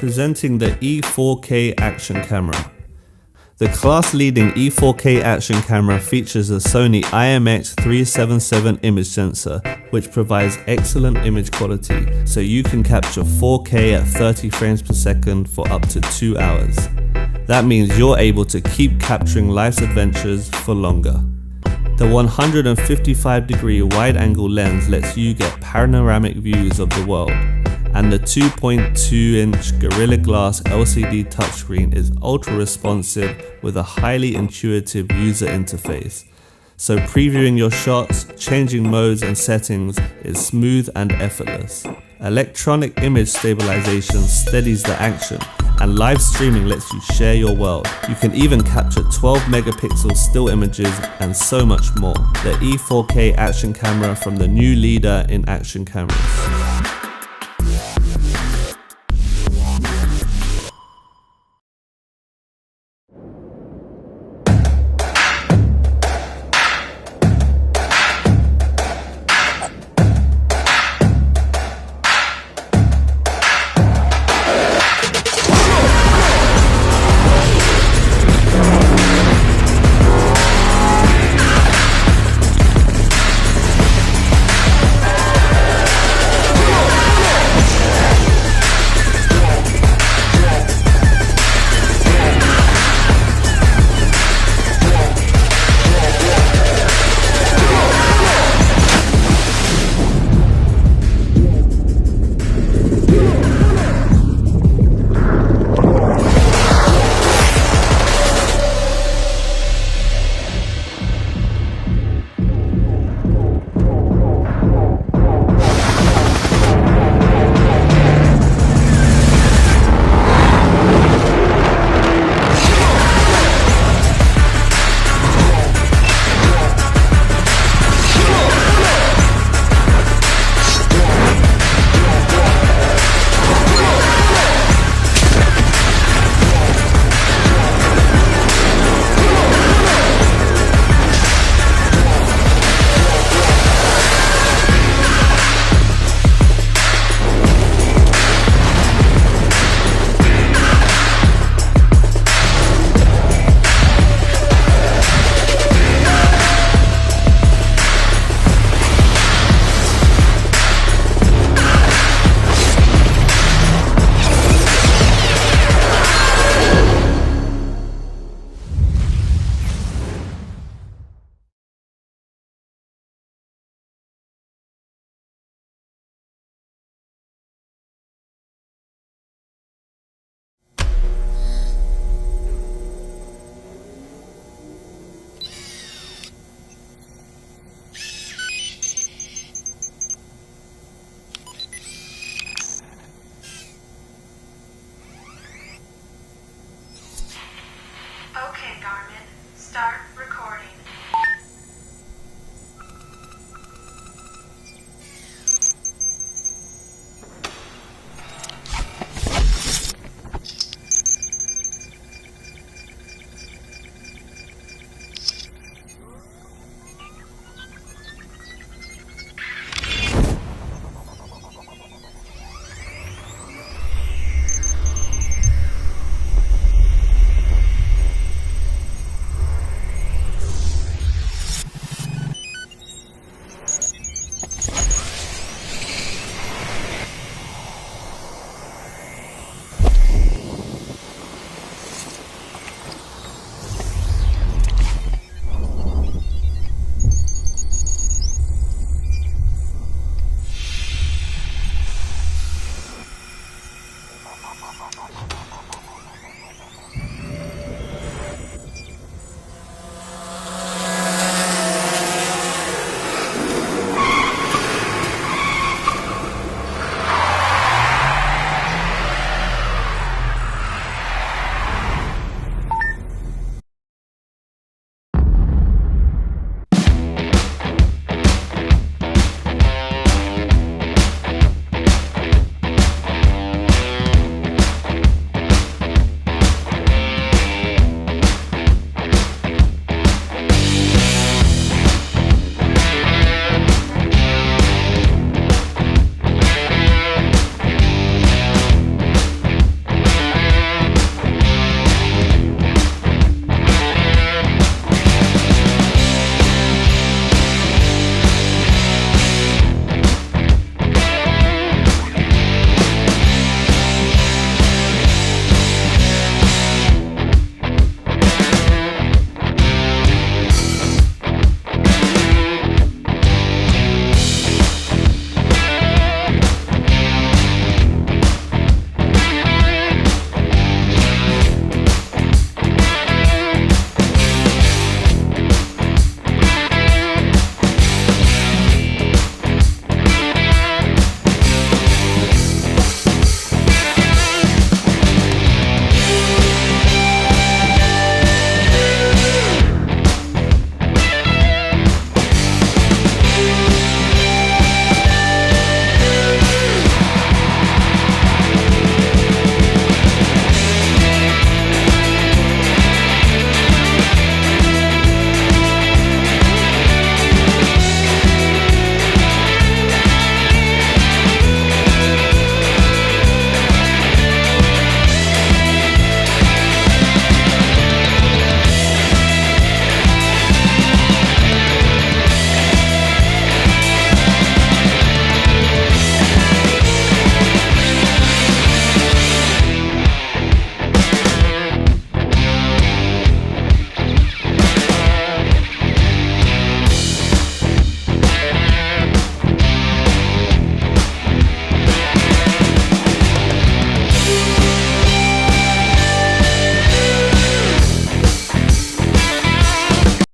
Presenting the E4K Action Camera. The class-leading E4K Action Camera features a Sony IMX377 image sensor, which provides excellent image quality, so you can capture 4K at 30 frames per second for up to 2 hours. That means you're able to keep capturing life's adventures for longer. The 155-degree wide-angle lens lets you get panoramic views of the world, and the 2.2-inch Gorilla Glass LCD touchscreen is ultra-responsive with a highly intuitive user interface. So previewing your shots, changing modes and settings is smooth and effortless. Electronic image stabilization steadies the action, and live streaming lets you share your world. You can even capture 12 megapixel still images and so much more. The E4K Action Camera from the new leader in action cameras. Okay, Garmin, start recording.